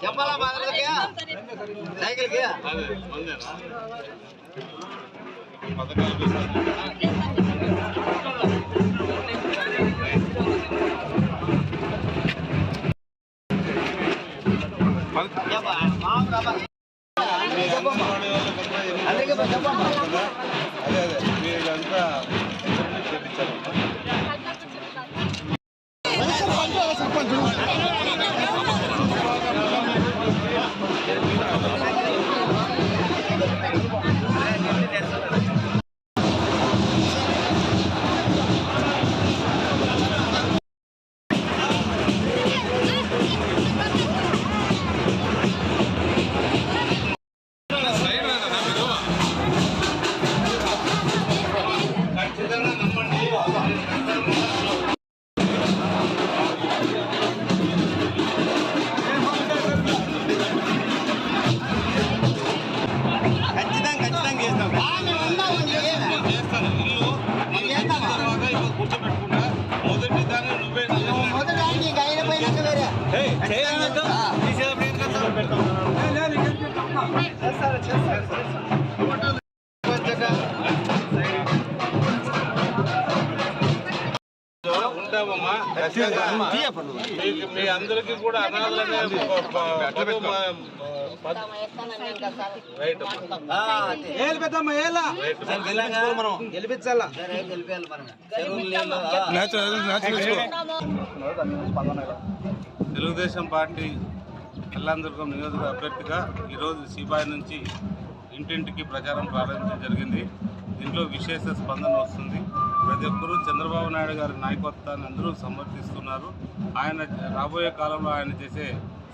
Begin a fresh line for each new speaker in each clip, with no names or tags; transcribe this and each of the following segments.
చెప్పాలా సైకిల్కి
ఉంటామమ్మా. మీ అందరికీ కూడా అనాథలనే తెలుగుదేశం పార్టీ కళ్యాణదుర్గం నియోజకవర్గ అభ్యర్థిగా ఈరోజు సిబాయి నుంచి ఇంటింటికి ప్రచారం ప్రారంభించడం జరిగింది. దీంట్లో విశేష స్పందన వస్తుంది. ప్రతి ఒక్కరూ చంద్రబాబు నాయుడు గారి నాయకత్వాన్ని అందరూ సమర్థిస్తున్నారు. ఆయన రాబోయే కాలంలో ఆయన చేసే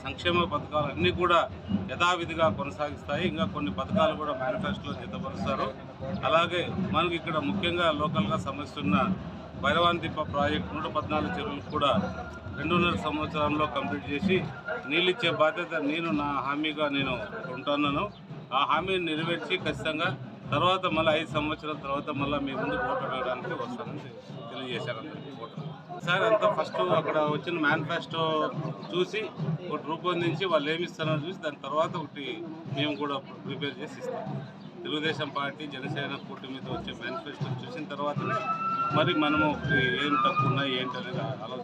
సంక్షేమ పథకాలు అన్నీ కూడా యథావిధిగా కొనసాగిస్తాయి. ఇంకా కొన్ని పథకాలు కూడా మేనిఫెస్టోలో జతపరుస్తారు. అలాగే మనకి ఇక్కడ ముఖ్యంగా లోకల్గా సమస్య ఉన్న భైరవాంతిప్ప ప్రాజెక్టు 114 చెరువులకు కూడా 2.5 సంవత్సరాల్లో కంప్లీట్ చేసి నీళ్ళిచ్చే బాధ్యత నేను నా హామీగా నేను ఉంటున్నాను. ఆ హామీని నెరవేర్చి ఖచ్చితంగా తర్వాత మళ్ళీ 5 సంవత్సరాల తర్వాత మళ్ళీ మీ ముందు ఓటు వేయడానికి వస్తానని తెలియజేశారు అందరికీ. ఓటు సార్ అంతా ఫస్ట్ అక్కడ వచ్చిన మేనిఫెస్టో చూసి ఒకటి రూపొందించి వాళ్ళు ఏమిస్తారో చూసి దాని తర్వాత ఒకటి మేము కూడా ప్రిపేర్ చేసి ఇస్తాం. తెలుగుదేశం పార్టీ జనసేన కూటమితో వచ్చే మేనిఫెస్టో చూసిన తర్వాతనే మరి మనము ఏం తక్కువ ఉన్నాయి ఏంటనేది ఆలోచన